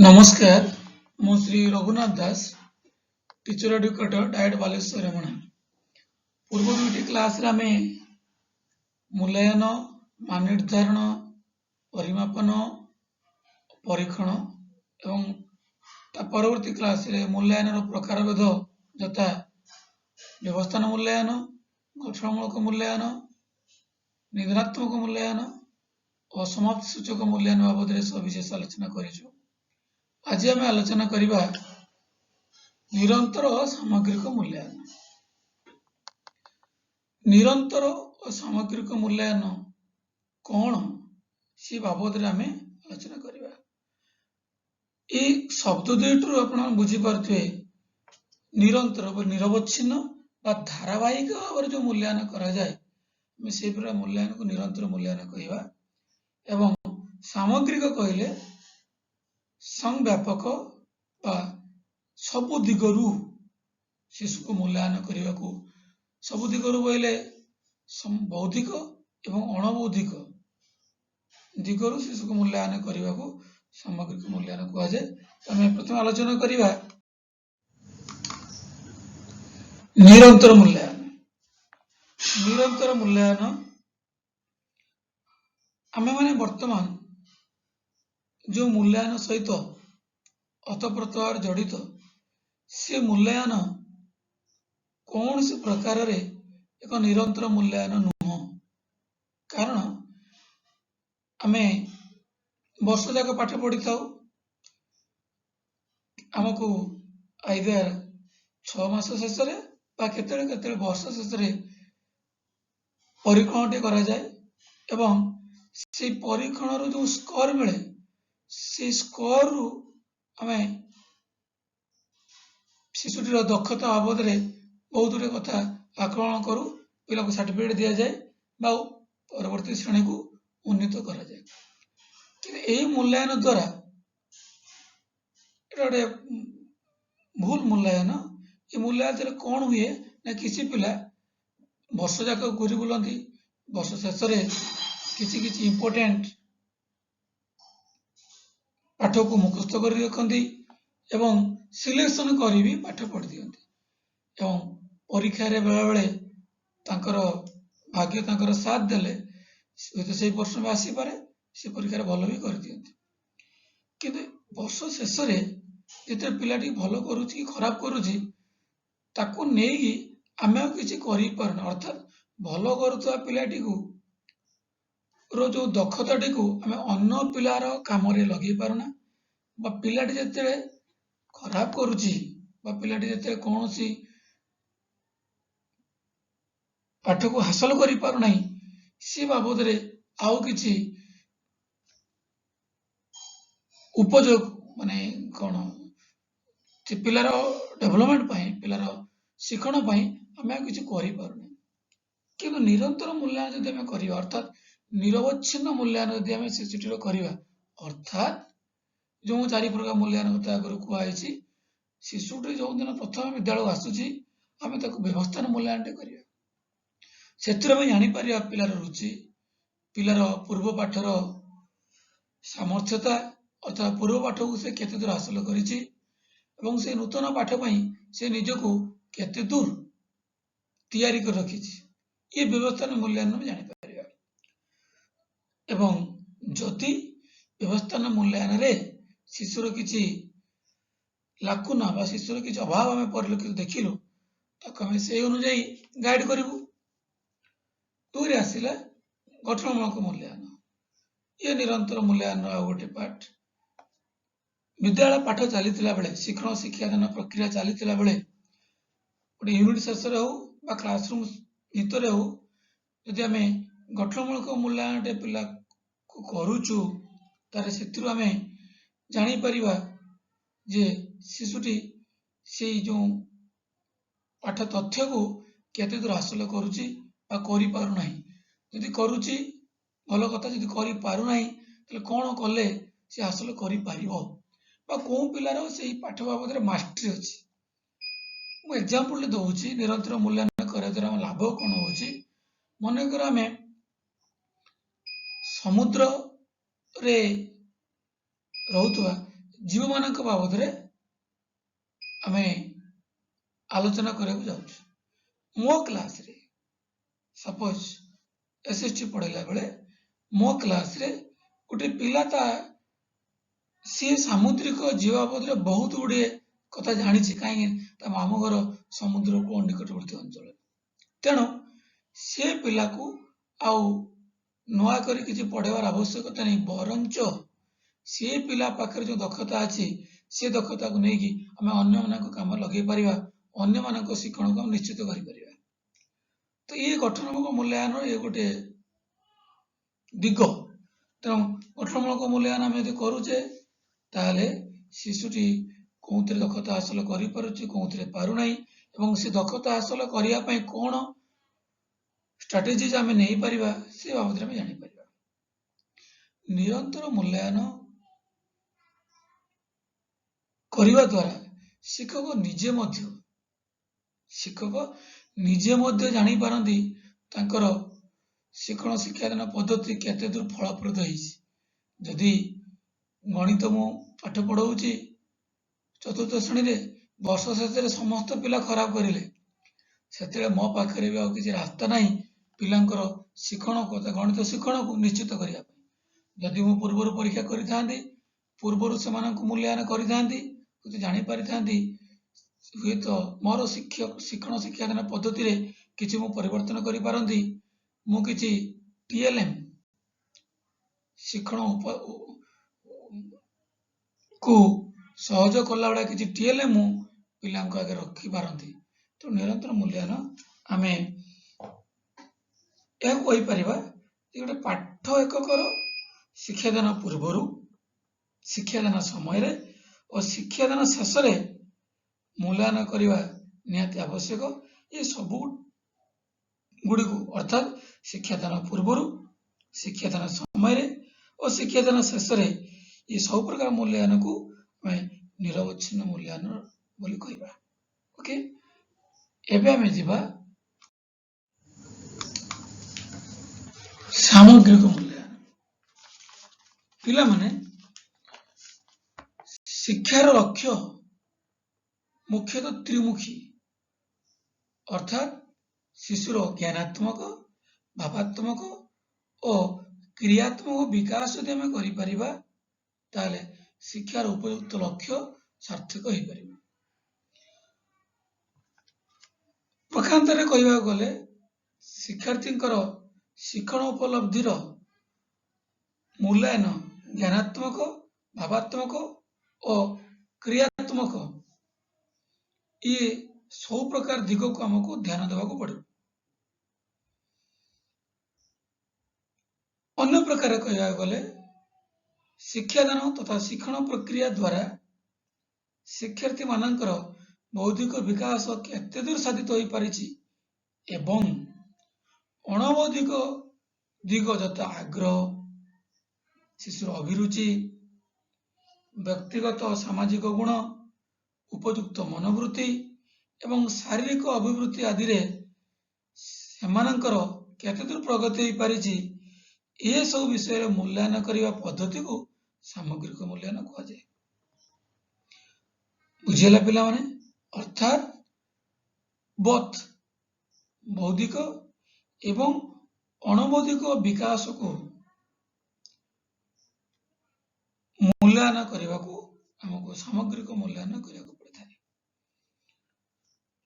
नमस्कार मु श्री रघुनाथ दास teacher educator diet Baleshwar रेमणा पूर्व दुईटी क्लास आम मूल्यांकन मान निर्धारण परिमापन परीक्षण एवं परवर्ती क्लास रे मूल्यांकन प्रकार भेद यथा व्यवस्थान मूल्यांकन गठनमूलक मूल्यांकन निधनात्मक मूल्यांकन और समाप्ति सूचक मूल्यांकन बाबद सविशेष आलोचना करिछु। आज आम आलोचना करवा निरंतर और सामग्रिक मूल्यांकन। निरंतर और सामग्रिक मूल्यांकन कौन सी बाबद आम आलोचना करवा। ये शब्द दुईटू आप बुझीपे निरंतर निरवच्छिन्न धारावाहिक भाव जो मूल्यांकन करा जाए से मूल्यांकन को निरंतर मूल्यांकन कहवा एवं सामग्रिक कहले संव्यापक सबु दिगरु शिशु को मूल्यांकन करने को सबु दिगरु बोले बौद्धिक एवं अणबौद्धिक दिगरु शिशु को मूल्यांकन करने को सामग्रिक मूल्यांकन कह जाए। आम प्रथम आलोचना करवा निरंतर मूल्यांकन। निरंतर मूल्यांकन आम माने वर्तमान जो मूल्यांकन सहित अतप्रत्याहार जड़ित से मूल्यांकन कौन से प्रकार रे एक निरंतर मूल्यांकन नुह। कारण आमे वर्ष जाक पाठ पढ़ी था आमको आइदर 6 मास शेष केते वर्ष शेष परीक्षण टे करा जाए एवं से परीक्षण जो स्कोर मिले से स्कोर रु आमे शिशुटीर दक्षता बाबद बहुत गुड़े कथा आकलन करूँ पिला को सर्टिफिकेट दि जाए परवर्ती श्रेणी को उन्नीत करा जाए। कि मूल्यांकन द्वारा गोटे भूल मूल्यांकन ये मूल्यांकन कौन हुए ना किसी पिला वर्ष जाक घूरी बुलांती वर्ष शेष किसी इम्पोर्टेंट पाठ को मुखस्थ कर रखती एवं सिलेक्शन कर भी पाठ पढ़ी दिखती एवं परीक्षा रे बेला बेले तांकर भाग्य तांकर साथ देले से वर्ष में आसी पारे से परीक्षा भल भी कर दिखती। किंतु वर्ष शेष जिते पिलाटी भल करुच्ची खराब करुच्ची ताकू नहीं आम किसी कर अर्थात भल करुवा पिलाटी को रो जो दक्षताटी को आम अन्य पिलार काम लगे पारुना पिलाटी जिते खराब करुच्ची पिलाटी जिते कौन सी पाठ को हासिल कर पारुना सी बाबद आउ किसी उपयोग माने कौन पिलार डेभलपमेंट पिलार शिक्षण आम किसी करूना। कि निरंतर मूल्यांकन जब करवा अर्थात निरवच्छिन्न मूल्यांकन जब आम शिशुटीर करवा अर्थात जो 4 प्रकार मूल्यांकन कथा आगे कहुई शिशुटी जो दिन प्रथम विद्यालय आसूची आम व्यवस्थान मूल्यांकन करवा से जापर पिलार रुचि पिलार पूर्व पाठर सामर्थ्यता अर्थात पूर्व पाठ को से केते दूर हासिल करिछि एवं से नूतन पाठ से निजको केते दूर तैयारी कर रखिछि ये व्यवस्थान मूल्यांकन में जापर एवं जदि व्यवस्थान मूल्यांकन रे शिशुर किछि लाकुना बा शिशुर किछि अभाव आम परिलक्षित देखिलु ताको आम से अनुसार गाइड करिवु। दूर आसिला गठनमूलक मूल्यांकन ये निरंतर मूल्यांकन आ गोटे पाठ विद्यालय पाठ चली बेले शिक्षण शिक्षादान प्रक्रिया चली बेले गोटे यूनिट शेष हो क्लासरूम भितर हो जदि आम गठनमूलक मूल्यांकन पिला को करुचु तारे से आम जापर जे शिशुटी से जो पाठ तथ्य को केते दूर हासिल करुच्ची करूना जदि करुच्ची भल कथा जदि कर कौन कले से हासिल कर कौ पिलार से पाठ बाबद मास्टरी अच्छी। मु एग्जांपल दूसरी निरंतर मूल्यांकन करने द्वारा लाभ कौन हो मनकर आम समुद्र रे रहुतवा जीव मान बाबद आम आलोचना करने जाऊँ। मो क्लास रे सपोज एसएसटी पढ़ेला बेले मो क्लास रे गोटे पिला सी सामुद्रिक जीव बाबद बहुत गुड़े कथा जानी कहीं मामू घर समुद्र कूल निकटवर्ती अंचल तेणु से पिला को आउ नुआ कर किसी पढ़ेबार आवश्यकता नहीं बरंच सी पिला पाखे जो दक्षता अच्छी से दक्षता को लेकिन आम अन्य काम लगे पार अन्य मान शिक्षण को निश्चित कर तो ये गठनमूलक मूल्यांकन ये गोटे दिग तेणु गठनमूलक मूल्यांकन आम यदि करुचे ताहले शिशुटी कौन दक्षता हासिल करें से दक्षता हासिल करने कौन स्ट्राटेजीज आम नहीं पारिबा से बाबद में जानी पारिबा। निरंतर मूल्यांकन करने द्वारा शिक्षक निजे जानी पारंती तांकर शिक्षण शिक्षादान पद्धति केते दूर फलप्रद जदि गणित मु पाठ पढ़ाऊँगी चतुर्थ श्रेणी रे वर्ष शेष समस्त पिला खराब करें से मो पाखे भी आ किसी रास्ता ना पिलांकर शिक्षण को गणित शिक्षण को निश्चित करने जदि मु पूर्व परीक्षा करी पूर्व से मूल्यांकन करी जानी पारि हुए तो मोर शिक्षण शिक्षादान पद्धति रे किसी मु परिवर्तन करि पारंती मु किसी टीएलएम शिक्षण को सहयोग कला बेला किसी टीएलएम मु पिला आगे रखी पारंती। तो निरंतर मूल्यांकन आमे यह कहि परिबा गोटे पाठ एककर शिक्षादान पूर्वर शिक्षादान समय रे और शिक्षादान शेष रे मूल्यांकन करने निहाती आवश्यक। ये सब गुड़ी को अर्थात शिक्षादान पूर्वर शिक्षादान समय रे और शिक्षादान शेष रे ये सब प्रकार मूल्यांकन को निरवच्छिन्न मूल्यांकन बोली कहबा। ओके एबे आमे जिबा सामग्रिक मूल्यांकन। पिला माने शिक्षार लक्ष्य मुख्यतः त्रिमुखी अर्थात शिशुर ज्ञानात्मक भावात्मक और क्रियात्मक विकास यदि आम कर शिक्षार उपयुक्त लक्ष्य सार्थक हो पार। प्रकांतर कहवा गले शिक्षार्थी शिक्षण उपलब्धिर मूल्यांकन ज्ञानात्मक भावात्मक और क्रियात्मक ये सब प्रकार दिग को आमको ध्यान देवा पड़े। अन्य प्रकार कहवा गले शिक्षादान तथा शिक्षण प्रक्रिया द्वारा शिक्षार्थी मानकर बौद्धिक विकास केते दूर साधित हो पारिछि एवं अणबौद्धिक दिग जता आग्रह शिशुर अभिरुचि व्यक्तिगत सामाजिक गुण उपयुक्त मनोवृत्ति एवं शारीरिक अभिवृद्धि आदि रे सेमानंकर केते दूर प्रगति हो पारिछि ये सब विषय मूल्यांकन करने पद्धति को सामग्रिक मूल्यांकन कहा जाए। बुझेला पिला माने अर्थात बोथ बौद्धिक एवं अणबौद्धिक विकास को मूल्यांकन करने को हमको सामग्रिक मूल्यांकन करने को पड़ता है।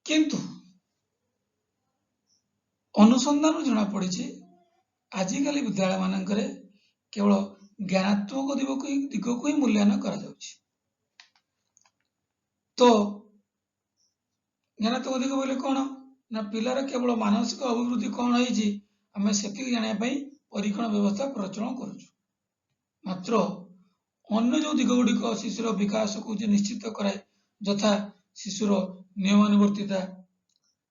किंतु अनुसंधान जना पड़ी आजिकल विद्यालय मानक केवल ज्ञानात्मक दिग को ही मूल्यांकन करा जाउछि। तो ज्ञानात्मक दिग बोले कौन ना पिलार केवल मानसिक अभिवृद्धि कौन है आम से जाना परीक्षण व्यवस्था प्रचलन करुचु मात्र अन्य जो दिग गुड़िक शिशुर विकास को निश्चित कराए यथा शिशुर नियमानुवर्तिता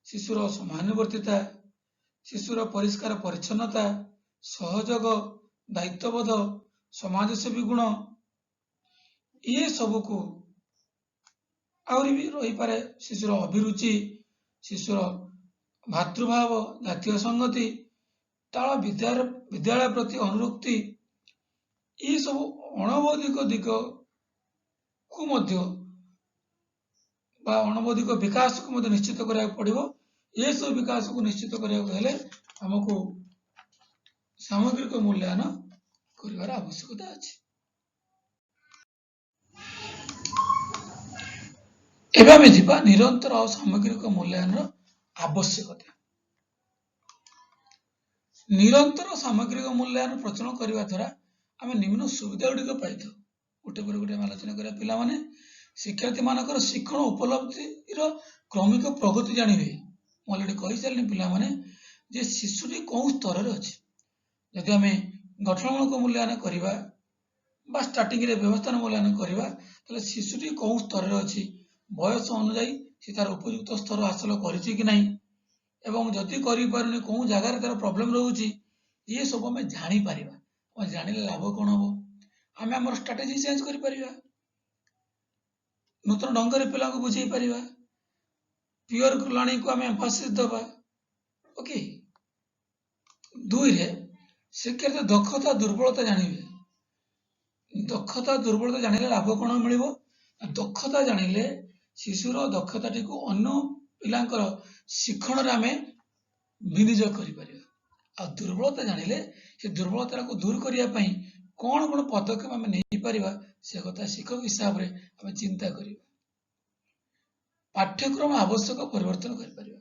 शिशुर समानुवर्तिता शिशुर परिष्कार परिच्छन्नता सहयोग दायित्वबोध समाजसेवी गुण ये सब को आहरी भी रही पारे शिशुर अभिरुचि शिशुर भातृभाव जातीय संगति ताल विद्यालय प्रति अनुरक्ति ये सब अणबौद्धिक दिग को मध्य बा अणबौद्धिक विकास को मध्य निश्चित करा पड़िबो। ये सब विकास को निश्चित करा हेले हमको सामग्रिक मूल्यांकन करिवार आवश्यकता अछि। एबे आमे जिबा निरंतर और सामग्रिक मूल्यांकन आवश्यकता। निरंतर सामग्रिक मूल्यांकन प्रचलन करने द्वारा आम निम्न सुविधा गुड़िक पाई गोटे पर गोटे आलोचना करा पिला माने शिक्षार्थी मानकर शिक्षण उपलब्धि क्रमिक प्रगति जानवे। अलरेडी कही सारे पिला माने जे शिशुटी कौ स्तर अच्छी जदि आम गठनमूलक मूल्यांकन करवा बा स्टार्टिंग रे व्यवस्था मूल्यांकन करवा ताले शिशुटी कौ स्तर अच्छी बयस अनुजाई से तार उपयुक्त स्तर हासिल करिछि कि नहीं एवं जदि करि पारुनी कौ जगार तार प्रॉब्लम रहउछि ये सब आम जानी परिबा। और जानिले लाभ कौन हम आम आम स्ट्राटेजी चेंज करि परिबा नूतन ढंग रे पिला को बुझाई परिबा प्योर लर्निंग को आम एम्फासिस दबा। ओके दुई रे शिक्षार्थी दक्षता दुर्बलता जानिबे। दक्षता दुर्बलता जानिले लाभ कौन मिलिबो दक्षता जानिले शिशुर दक्षताटी को अन्य पिलांकर शिक्षण रे आमे विनियोग करि परिबा। आ दुर्बलता जानिले से दुर्बलता को दूर करिया पई कौन कौन पदक्षेप आमे नै परिबा से कथा शिक्षक हिसाब रे आमे चिंता करिबा। पाठ्यक्रम आवश्यक परिवर्तन करि परिबा।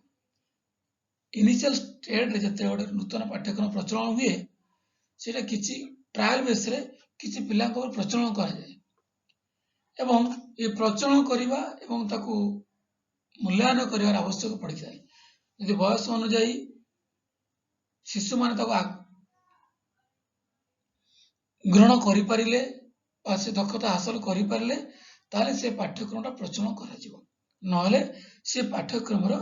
इनिशियल स्टेज रे जते गोटे नूतन पाठ्यक्रम प्रचलन हुए सेटा किछि ट्रायल बेस रे किछि पिला को प्रचलन करा जाय एवं ये प्रचलन करिबा एवं ताकू मूल्यांकन करिवार आवश्यक पड़ि जाय। यदि बयस अनुसार शिशु माने ताकू ग्रहण करि परिले बा से दक्षता हासिल करि परिले ताले से पाठ्यक्रमटा प्रचलन करा जिवो नहले से पाठ्यक्रम रो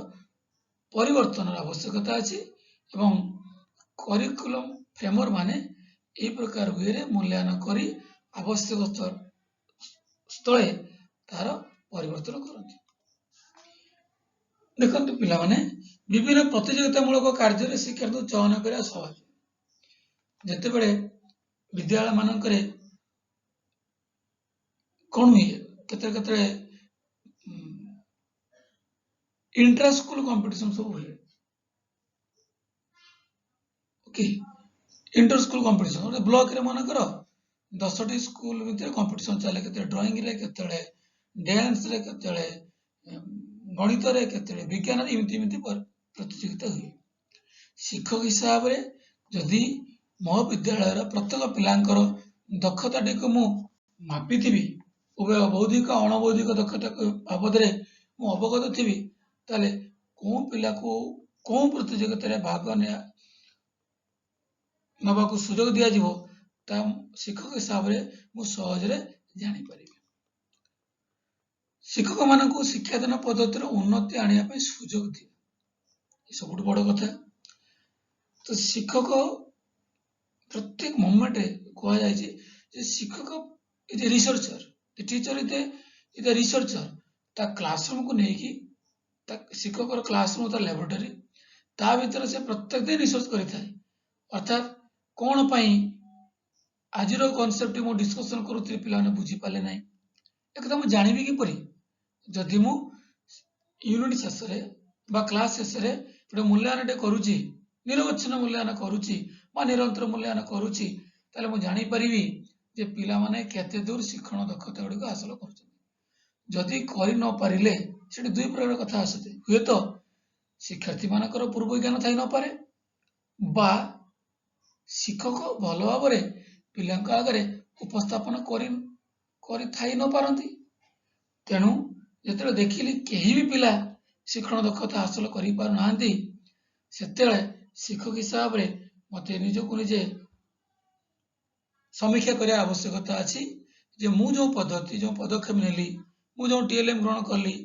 परिवर्तन आवश्यकता अछि एवं करिकुलम फ्रेमवर्क माने ए प्रकार वे रे मूल्यांकन करी आवश्यक स्थले तार परिवर्तन करନ୍ତି। देखंतु पिला माने विभिन्न प्रतियोगितामूलक कार्य शिक्षार्थी चयन करा सहज जते बेले विद्यालय मानकरे कौन हुए केते केते इंटर स्कूल कंपटीशन सब हुए। Okay inter school competition block रे मानकर 10टी स्कूल भितर कंपटीशन चले केते ड्राइंग रे केते डांस रे केते गणित रे केते विज्ञान रे इमिति प्रतियोगिता हुए। शिक्षक हिसाब रे जदि मो विद्यालय प्रत्येक पिलांकर दक्षताटी को मु मापिथिबी उभय बौद्धिक अणबौद्धिक दक्षता बाबद रे मु अवगत थिबी ताले को पिला को को प्रतियोगिता रे भाग नबा को सुजोग दिया जिवो ता शिक्षक हिसाब रे मु सहज रे जानि परिबे। शिक्षक मान को शिक्षादान पद्धति उन्नति आनिया पे सुजोग दिए सब बड़ कथा। तो शिक्षक प्रत्येक मोमेंट कह जाए शिक्षक is a researcher the teacher is a researcher ता क्लासरूम को लेकिन शिक्षक क्लासरूम ता लैबोरेटरी ता भीतर से प्रत्येक दिन रिसर्च करिथाय अर्थात कौन पाई आज कनसेप्ट मो डिस्कशन करूथि पिलाने बुझी पाले नाही एकदम जानिबी कि परी जदि मु यूनिट शेष रे बा क्लास शेष रे गोटे मूल्यांकन करूची निरवच्छिन्न मूल्यांकन करूची बा निरंतर मूल्यांकन करूची ताले मु जानि परिबी जे पिला माने केते दूर शिक्षण दक्षता गुडी हासिल करछन। जदि करि न पारिले सेठी दुई प्रकार कथा आसते हुए तो शिक्षार्थी मानकर पूर्व ज्ञान थाई न पारे बा शिक्षक भल भाव पिलांक आगे उपस्थापन करि थाई न पारंती। तेणु जेते देखिली केही भी पिला शिक्षण दक्षता हासिल करि पार नांती सेतेले शिक्षक हिसाब रे मते निजको निजे समीक्षा करिया आवश्यकता अछि जे मु जो पद्धति जो पदक्षेप नेली मु जो टीएलएम ग्रहण कली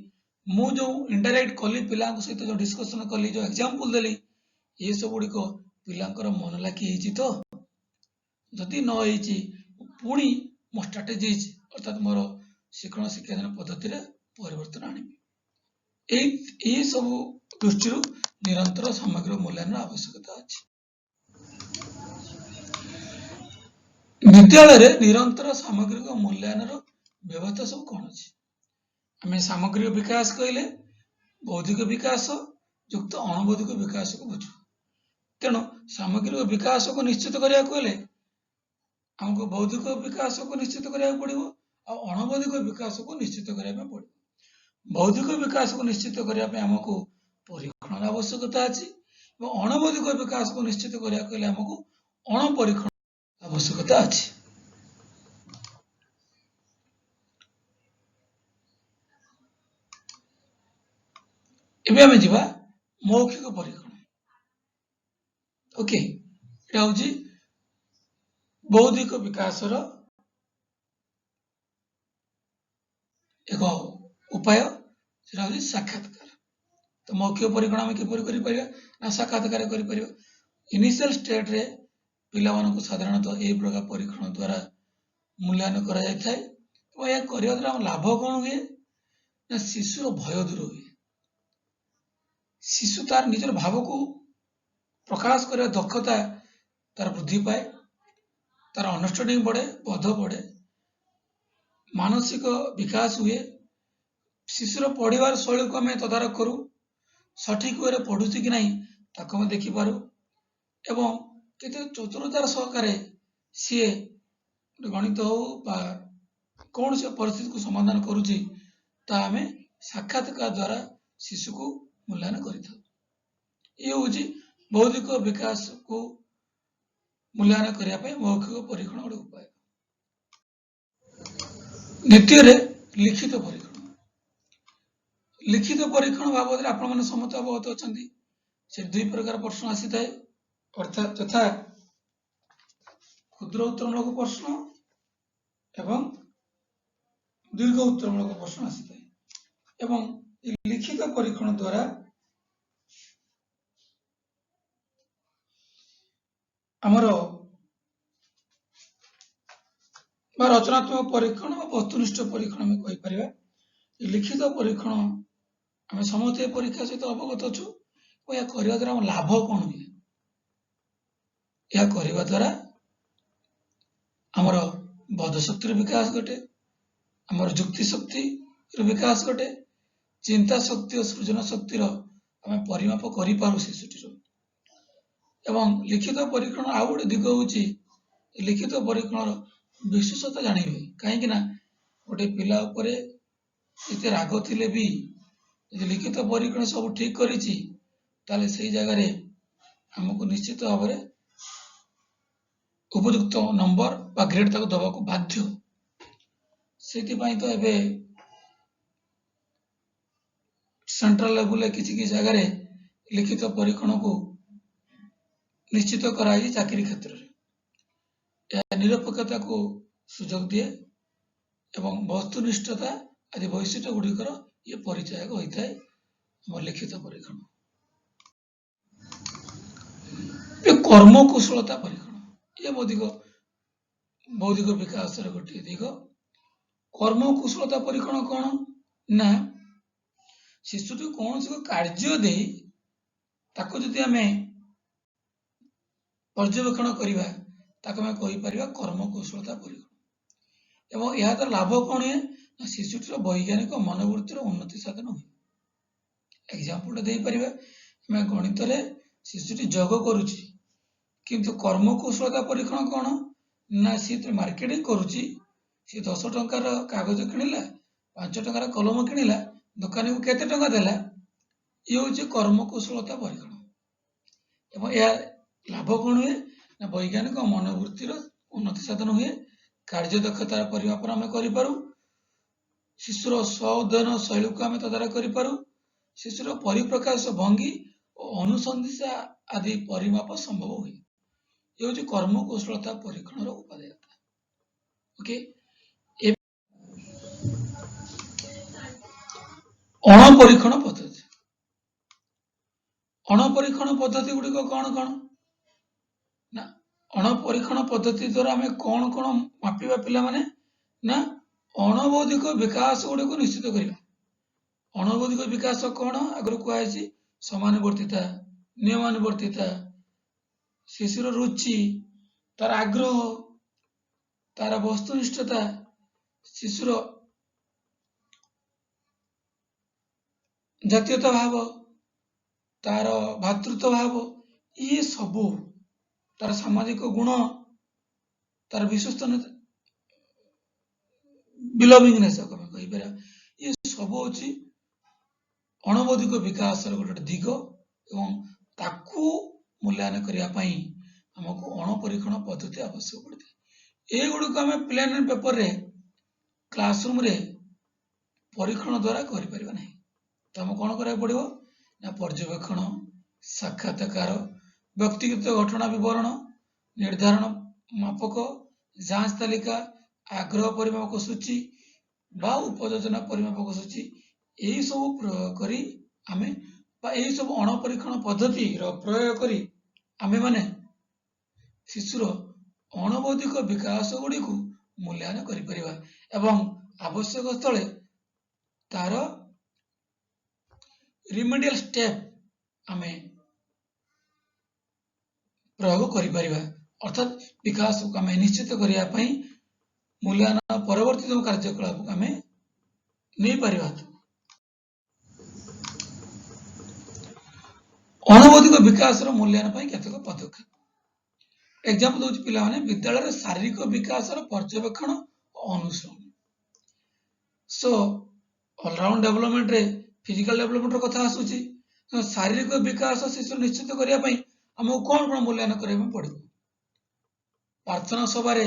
मु जो इंटरैक्ट कली पिलांक सहित जो डिस्कशन कली जो एग्जांपल देली ये सब गुडी को पिलांकर मन लागी हेची तो जदि न हेची पुणी मो स्ट्रेटेजीज अर्थात मोर शिक्षण शिक्षादान पद्धति रे परिवर्तन आनिबी। ए सब दृष्टि निरंतर समग्र मूल्यांकन आवश्यकता अछि। विद्यालय रे निरंतर सामग्रिक मूल्यांकन व्यवस्था सब कौन अच्छी आम सामग्रिक विकास कहले बौद्धिक विकास युक्त अणबौद्धिक विकास को बुझु तेणु सामग्रिक विकास को निश्चित करने आमको बौद्धिक विकास को निश्चित करा पड़ो और अणबौद्धिक विकास को निश्चित करने पड़ो बौद्धिक विकास को निश्चित करने आमको परीक्षण आवश्यकता अच्छी अणबौद्धिक विकास को निश्चित करने आमको अणपरीक्षण आवश्यकता अच्छी एबे आमे जिबा मौखिक परीक्षण ओके एटा होची बौद्धिक विकास एक उपाय सेटा होची साक्षात्कार तो मौखिक परीक्षण आमे किपरि करि परिबा ना साक्षात्कार करि परिबा इनिशियल स्टेट रे पिला मानको साधारणतः ए प्रकार परीक्षण द्वारा मूल्यांकन करा जाय थाए तो या करिया द्वारा लाभ कोन हुए ना शिशुर भय दूर हुए शिशु तार निजर भाव को प्रकाश करने दक्षता तार वृद्धि पाए तार अंडरस्टैंडिंग बढ़े बोध बढ़े मानसिक विकास हुए शिशुर पढ़ार शैली को आम तदारख करूँ सठिक वे पढ़ुची कि नहीं ताको आम देखिपारू एवं केते चतुरतार सहकारे सी गणित हो कौन से परिस्थिति को समाधान करुची ता आम साक्षात्कार द्वारा शिशु को मूल्यांकन करिथाउ ये होची बौद्धिक विकास को मूल्यांकन करिया पे मौखिक परीक्षण गोटे उपाय द्वितीय लिखित परीक्षण बाबद आपण मैंने समस्त अवगत अच्छा से दुई प्रकार प्रश्न आसी थाए अर्थात यथा क्षुद्र उत्तरमूलक प्रश्न एवं दीर्घ उत्तरमूलक प्रश्न आसी थाए एवं लिखित परीक्षण द्वारा आमर रचनात्मक परीक्षण और वस्तुनिष्ठ परीक्षण आम कहीपर लिखित परीक्षण आम समस्त परीक्षा सहित अवगत अच्छु या करने द्वारा लाभ कौन हुए या करने द्वारा आमर बोधशक्ति विकास घटे आमर जुक्ति शक्ति विकास घटे चिंता शक्ति और सृजन शक्तिर आम परिमाप कर शिशुटीर एवं लिखित परीक्षण आउ गोटे दिग हूँ लिखित परीक्षण विशेषता जानी कहीं गोटे पिला उपरे एते राग थिले भी लिखित परीक्षण सब ठीक करिछि ताले सही जगह रे हमको निश्चित भाव में उपयुक्त नंबर बा ग्रेड तक दबा को बाध्य से तो एबे सेंट्रल लेवल किसी जगह लिखित परीक्षण को निश्चित कराई चाकरी क्षेत्र में निरपेक्षता को सुजोग दिए एवं वस्तुनिष्ठता आदि वैशिष्ट्य गुड़िकर ये परिचयक होता है आम लिखित परीक्षण कर्मकुशलता परीक्षण ये बौद्धिक विकास गोटे दिग कर्मकुशलता परीक्षण कौन ना शिशुटी कौन सी कार्य दे ताको जदि आम पर्यवेक्षण करवा ताको आम कहीपर कर्मकुशलता परीक्षण एवं यह द्वारा लाभ कौन है ना शिशुटीर वैज्ञानिक मनोवृत्तिर उन्नति साधन हुए एग्जाम्पल दे पारिबा आम गणित शिशुटी जोग करुची किंतु कर्मकुशलता परीक्षण कौन ना सी मार्केटिंग करुची सी 10 टंकार कागज किणिला 5 टंकार कलम किणिला दुकानी को केते टंका देला ये हूँ कर्मकुशलता परीक्षण एवं यह लाभ कौन हुए ना वैज्ञानिक मनोवृत्तिर उन्नति साधन हुए कार्य दक्षतार परिमाप आम करूँ शिशुर स्व उद्यन शैली को आम तदारख करूँ शिशुर परिप्रकाश भंगी और अनुसंधिसा आदि परिमाप संभव हुए ये हूँ कर्मकुशलता परीक्षण उपादेयता ओके अणपरीक्षण पद्धति अणपरीक्षण पद्धति गुड़िक कौन कौन ना अणपरीक्षण पद्धति द्वारा आम कौन कौन मापिबा पिला माने ना अणबौद्धिक विकास गुड़ी को निश्चित करवा अणबौद्धिक विकास कौन आगु कहुई समानुवर्तिता नियमानुवर्तिता शिशुर रुचि तार आग्रह तार वस्तुनिष्ठता शिशुर ଜାତୀୟତା ଭାବ, ତାର ଭାତୃତ୍ୱ ଭାବ, ଇଏ ସବୁ ତାର ସାମାଜିକ ଗୁଣ, ତାର ବିଶ୍ୱସ୍ତ ବିଲଭିଂନେସ୍ ଆମେ କହିପାରିବା, ଏ ସବୁ ହଉଛି ଅଣବୌଦ୍ଧିକ ବିକାଶର ଗୋଟେ ଦିଗ ଏବଂ ତାକୁ ମୂଲ୍ୟାୟନ କରିବା ପାଇଁ ଆମକୁ ଅଣପରୀକ୍ଷଣ ପଦ୍ଧତି ଆବଶ୍ୟକ ପଡ଼ିଥାଏ। ଏଗୁଡିକ ଆମେ ପ୍ଲେନ୍ ପେପରରେ କ୍ଲାସରୁମରେ ପରୀକ୍ଷଣ ଦ୍ୱାରା କରିପାରିବା ନାହିଁ। ତ ଆମକୁ କଣ କରିବାକୁ ପଡିବ ନା ପର୍ଯ୍ୟବେକ୍ଷଣ, ସାକ୍ଷାତକାର, ବ୍ୟକ୍ତିଗତ ଘଟଣା ବିବରଣ, ନିର୍ଦ୍ଧାରଣ ମାପକ, ଯାଞ୍ଚ ତାଲିକା, ଆଗ୍ରହ ପରିମାପକ ସୂଚୀ ବା ଉପଯୋଜନା ପରିମାପକ ସୂଚୀ, ଏହି ସବୁ ପ୍ରୟୋଗ କରି ଆମେ ବା ଏହି ସବୁ ଅଣପରୀକ୍ଷଣ ପଦ୍ଧତିର ପ୍ରୟୋଗ କରି ଆମେମାନେ ଶିଶୁର ଅଣବୌଦ୍ଧିକ ବିକାଶ ଗୁଡିକୁ ମୂଲ୍ୟାୟନ କରିପାରିବା ଏବଂ ଆବଶ୍ୟକ ସ୍ଥଳେ ତାର ରିମେଡିଆଲ ଷ୍ଟେପ୍ ଆମେ ପ୍ରୟୋଗ କରିପାରିବା, ଅର୍ଥାତ୍ ବିକାଶକୁ ଆମେ ନିଶ୍ଚିତ କରିବା ପାଇଁ ମୂଲ୍ୟାୟନ ପରବର୍ତ୍ତୀ କାର୍ଯ୍ୟକଳାପକୁ ଆମେ ନେଇପାରିବା। ଅଣବୌଦ୍ଧିକ ବିକାଶର ମୂଲ୍ୟାୟନ ପାଇଁ କେତେକ ପଦକ୍ଷେପ। ଏକ୍ସାମ୍ପଲ ଦଉଛି, ପିଲାମାନେ ବିଦ୍ୟାଳୟରେ ଶାରୀରିକ ବିକାଶର ପର୍ଯ୍ୟବେକ୍ଷଣ ଓ ଅନୁସରଣ। ସୋ ଅଲରାଉଣ୍ଡ ଡେଭଲପମେଣ୍ଟରେ ଫିଜିକାଲ ଡେଭଲପମେଣ୍ଟର କଥା ଆସୁଛି। ଶାରୀରିକ ବିକାଶ ଶିଶୁ ନିଶ୍ଚିତ କରିବା ପାଇଁ ଆମକୁ କଣ କଣ ମୂଲ୍ୟାୟନ କରିବା ପାଇଁ ପଡିବ? ପ୍ରାର୍ଥନା ସଭାରେ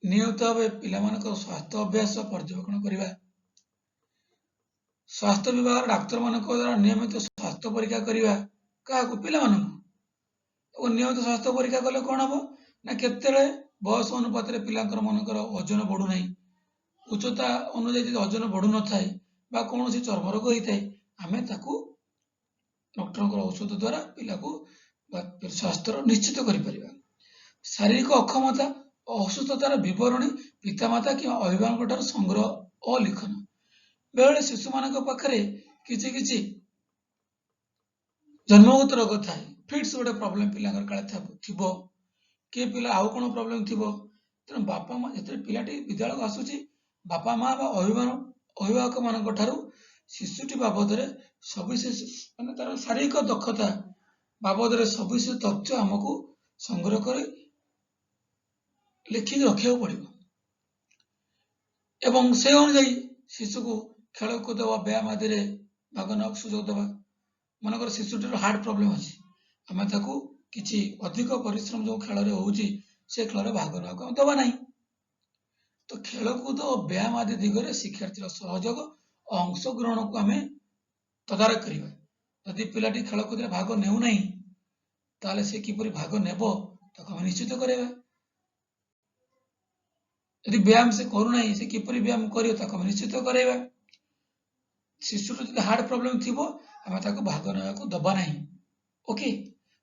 ନିୟମିତ ଭାବେ ପିଲାମାନଙ୍କର ସ୍ୱାସ୍ଥ୍ୟ ଅଭ୍ୟାସ ପର୍ଯ୍ୟବେକ୍ଷଣ କରିବା, ସ୍ୱାସ୍ଥ୍ୟ ବିଭାଗର ଡାକ୍ତରମାନଙ୍କ ଦ୍ୱାରା ନିୟମିତ ସ୍ୱାସ୍ଥ୍ୟ ପରୀକ୍ଷା କରିବା, କାହାକୁ? ପିଲାମାନଙ୍କୁ। ଏବଂ ନିୟମିତ ସ୍ୱାସ୍ଥ୍ୟ ପରୀକ୍ଷା କଲେ କଣ ହବ ନା କେତେବେଳେ ବୟସ ଅନୁପାତରେ ପିଲାଙ୍କର ମନଙ୍କର ଓଜନ ବଢୁନାହିଁ, ଉଚ୍ଚତା ଅନୁଯାୟୀ ଯଦି ଓଜନ ବଢୁନଥାଏ ବା କୌଣସି ଚର୍ମ ରୋଗ ହେଇଥାଏ, ଆମେ ତାକୁ ଡକ୍ଟରଙ୍କର ଔଷଧ ଦ୍ୱାରା ପିଲାକୁ ସ୍ୱାସ୍ଥ୍ୟର ନିଶ୍ଚିତ କରିପାରିବା। ଶାରୀରିକ ଅକ୍ଷମତା ଓ ଅସୁସ୍ଥତାର ବିବରଣୀ ପିତାମାତା କିମ୍ବା ଅଭିଭାବକଙ୍କ ଠାରୁ ସଂଗ୍ରହ ଓ ଲିଖନ। ବେଳେବେଳେ ଶିଶୁମାନଙ୍କ ପାଖରେ କିଛି କିଛି ଜନ୍ମଗତ ରୋଗ ଥାଏ, ଫିଟ୍ସ ଗୋଟେ ପ୍ରୋବ୍ଲେମ ପିଲାଙ୍କର କାଳେ ଥିବ, କିଏ ପିଲା ଆଉ କଣ ପ୍ରୋବ୍ଲେମ ଥିବ। ତେଣୁ ବାପା ମା ଯେତେବେଳେ ପିଲାଟି ବିଦ୍ୟାଳୟକୁ ଆସୁଛି, ବାପା ମା ବା ଅଭିଭାବକ ମାନଙ୍କ ଠାରୁ ଶିଶୁଟି ବାବଦରେ ସବିଶେଷ ମାନେ ତାର ଶାରୀରିକ ଦକ୍ଷତା ବାବଦରେ ସବିଶେଷ ତଥ୍ୟ ଆମକୁ ସଂଗ୍ରହ କରି ଲେଖିକି ରଖିବାକୁ ପଡିବ ଏବଂ ସେ ଅନୁଯାୟୀ ଶିଶୁକୁ ଖେଳକୁଦ ବା ବ୍ୟାୟାମ ଆଦିରେ ଭାଗ ନେବାକୁ ସୁଯୋଗ ଦେବା। ମନେକର ଶିଶୁଟିର ହାର୍ଟ ପ୍ରୋବ୍ଲେମ ଅଛି, ଆମେ ତାକୁ କିଛି ଅଧିକ ପରିଶ୍ରମ ଯୋଉ ଖେଳରେ ହଉଛି ସେ ଖେଳରେ ଭାଗ ନେବାକୁ ଆମେ ଦେବା ନାହିଁ। ତ ଖେଳକୁଦ ଓ ବ୍ୟାୟାମ ଆଦି ଦିଗରେ ଶିକ୍ଷାର୍ଥୀର ସହଯୋଗ ଓ ଅଂଶଗ୍ରହଣକୁ ଆମେ ତଦାରଖ କରିବା। ଯଦି ପିଲାଟି ଖେଳକୁଦରେ ଭାଗ ନେଉନାହିଁ, ତାହେଲେ ସେ କିପରି ଭାଗ ନେବ ତାକୁ ଆମେ ନିଶ୍ଚିତ କରାଇବା। ଯଦି ବ୍ୟାୟାମ ସେ କରୁନାହିଁ, ସେ କିପରି ବ୍ୟାୟାମ କରିବ ତାକୁ ଆମେ ନିଶ୍ଚିତ କରାଇବା। ଶିଶୁର ଯଦି ହାର୍ଟ ପ୍ରୋବ୍ଲେମ ଥିବ, ଆମେ ତାକୁ ଭାଗ ନେବାକୁ ଦବା ନାହିଁ। ଓକେ,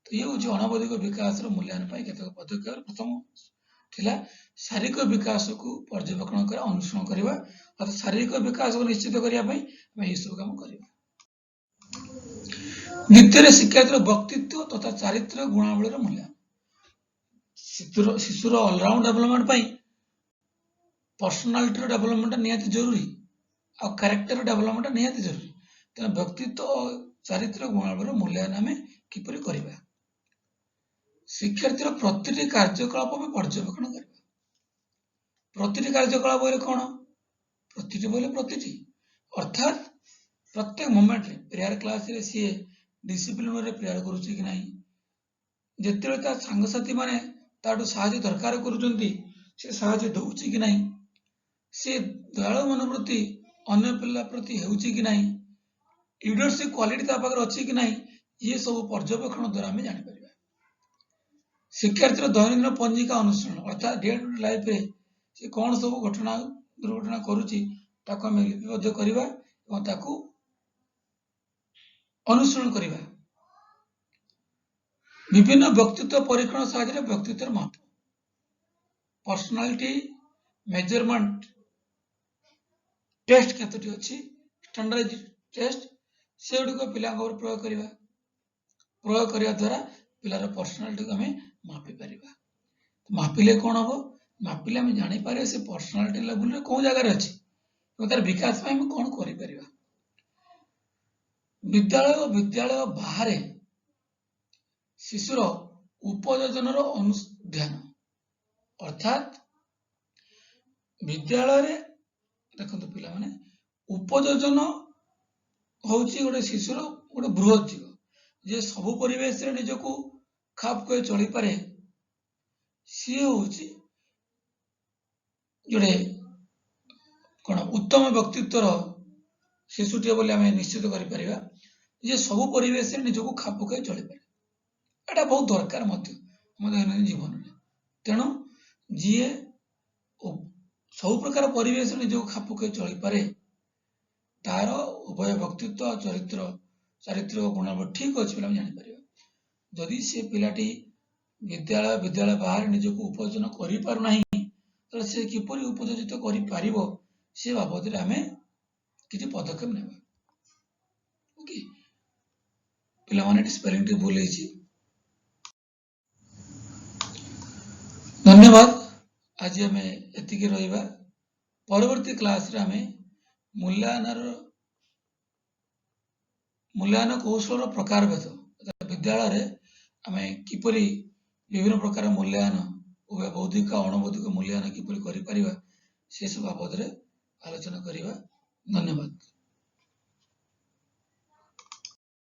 ତ ଇଏ ହଉଛି ଅଣବୌଦ୍ଧିକ ବିକାଶର ମୂଲ୍ୟାୟନ ପାଇଁ କେତେକ ପଦକ୍ଷେପ। ପ୍ରଥମ ଥିଲା ଶାରୀରିକ ବିକାଶକୁ ପର୍ଯ୍ୟବେକ୍ଷଣ କରିବା, ଅନୁସରଣ କରିବା, ଅର୍ଥାତ୍ ଶାରୀରିକ ବିକାଶକୁ ନିଶ୍ଚିତ କରିବା ପାଇଁ ଆମେ ଏହିସବୁ କାମ କରିବା। ଦ୍ୱିତୀୟରେ ଶିକ୍ଷାର୍ଥୀର ବ୍ୟକ୍ତିତ୍ୱ ତଥା ଚାରିତ୍ରିକ ଗୁଣାବଳୀର ମୂଲ୍ୟାୟନ। ଶିଶୁର ଅଲରାଉଣ୍ଡ ଡେଭଲପମେଣ୍ଟ ପାଇଁ ପର୍ସନାଲିଟିର ଡେଭଲପମେଣ୍ଟ ନିହାତି ଜରୁରୀ ଆଉ କ୍ୟାରେକ୍ଟର ଡେଭଲପମେଣ୍ଟ ନିହାତି ଜରୁରୀ। ତେଣୁ ବ୍ୟକ୍ତିତ୍ୱ ଓ ଚାରିତ୍ରିକ ଗୁଣାବଳୀର ମୂଲ୍ୟାୟନ ଆମେ କିପରି କରିବା? ଶିକ୍ଷାର୍ଥୀର ପ୍ରତିଟି କାର୍ଯ୍ୟକଳାପ ଆମେ ପର୍ଯ୍ୟବେକ୍ଷଣ କରିବା। ପ୍ରତିଟି କାର୍ଯ୍ୟକଳାପ ବୋଇଲେ କଣ? ପ୍ରତିଟି ବୋଇଲେ ପ୍ରତିଟି, ଅର୍ଥାତ୍ ପ୍ରତ୍ୟେକ ମୋମେଣ୍ଟରେ ପ୍ରେୟାର କ୍ଲାସରେ ସିଏ ଡିସିପ୍ଲିନରେ ପ୍ରେୟାର କରୁଛି କି ନାହିଁ, ଯେତେବେଳେ ତା ସାଙ୍ଗସାଥି ମାନେ ତାଠୁ ସାହାଯ୍ୟ ଦରକାର କରୁଛନ୍ତି ସେ ସାହାଯ୍ୟ ଦଉଛି କି ନାହିଁ, ସେ ଦୟାଳୁ ମନୋବୃତ୍ତି ଅନ୍ୟ ପିଲା ପ୍ରତି ହେଉଛି କି ନାହିଁ, ଲିଡରସିପ କ୍ୱାଲିଟି ତା ପାଖରେ ଅଛି କି ନାହିଁ, ଇଏ ସବୁ ପର୍ଯ୍ୟବେକ୍ଷଣ ଦ୍ୱାରା ଆମେ ଜାଣିପାରିବା। ଶିକ୍ଷାର୍ଥୀର ଦୈନନ୍ଦିନ ପଞ୍ଜିକା ଅନୁସରଣ, ଅର୍ଥାତ୍ ଡେ ଟୁ ଡେ ଲାଇଫରେ ସେ କଣ ସବୁ ଘଟଣା ଦୁର୍ଘଟଣା କରୁଛି ତାକୁ ଆମେ ଲିପିବଦ୍ଧ କରିବା ଏବଂ ତାକୁ ଅନୁସରଣ କରିବା। ବିଭିନ୍ନ ବ୍ୟକ୍ତିତ୍ୱ ପରୀକ୍ଷଣ ସାହାଯ୍ୟରେ ବ୍ୟକ୍ତିତ୍ୱର ମାପ, ପର୍ସନାଲିଟି ମେଜରମେଣ୍ଟ ଟେଷ୍ଟ କେତୋଟି ଅଛି, ଷ୍ଟାଣ୍ଡାର୍ଡାଇଜ ଟେଷ୍ଟ, ସେଗୁଡ଼ିକ ପିଲାଙ୍କ ଉପରେ ପ୍ରୟୋଗ କରିବା। ପ୍ରୟୋଗ କରିବା ଦ୍ୱାରା ପିଲାର ପର୍ସନାଲିଟିକୁ ଆମେ ମାପି ପାରିବା। ମାପିଲେ କଣ ହବ? ମାପିଲେ ଆମେ ଜାଣିପାରିବା ସେ ପର୍ସନାଲିଟି ଲେଭେଲରେ କୋଉ ଜାଗାରେ ଅଛି ଏବଂ ତାର ବିକାଶ ପାଇଁ ଆମେ କଣ କରିପାରିବା। विद्यालय और विद्यालय बाहर शिशुर उपयोजन अनुध्यान अर्थात विद्यालय देखो पिला माने उपयोजन हूँ गोटे शिशुर गोटे बृहत जीव जे सबु परिवेश निजक खाप खुए चली पारे सी हूँ जोड़े कौन उत्तम व्यक्तित्वर शिशुटे बोली आम निश्चित करिपरिबा जे सबु परिवेश निजक खाप खुए चली पारे एटा बहुत दरकार दैनंदिन जीवन में तेणु जी सब प्रकार परिवेश निजक खाप खुए चली पारे तार उभय व्यक्तित्व चरित्र चारित्रिक गुण ठीक अच्छे बोले जापर जदि से पिलाटी विद्यालय विद्यालय बाहर निजक उपयोजन कर से किपर उपयोजित कर से बाबद आम किसी पदक्षेप ने ओके पिला माने स्पेलिंग टी भूल होइछि धन्यवाद आज आम एतिके रहिबा परवर्ती क्लास रे आम मूल्यांकन कौशल प्रकार भेद विद्यालय आम किपरि विभिन्न प्रकार मूल्यांकन बौद्धिक अणबौद्धिक मूल्यांकन किपरि करि परिबा से सब बाबद रे आलोचना करिबा धन्यवाद।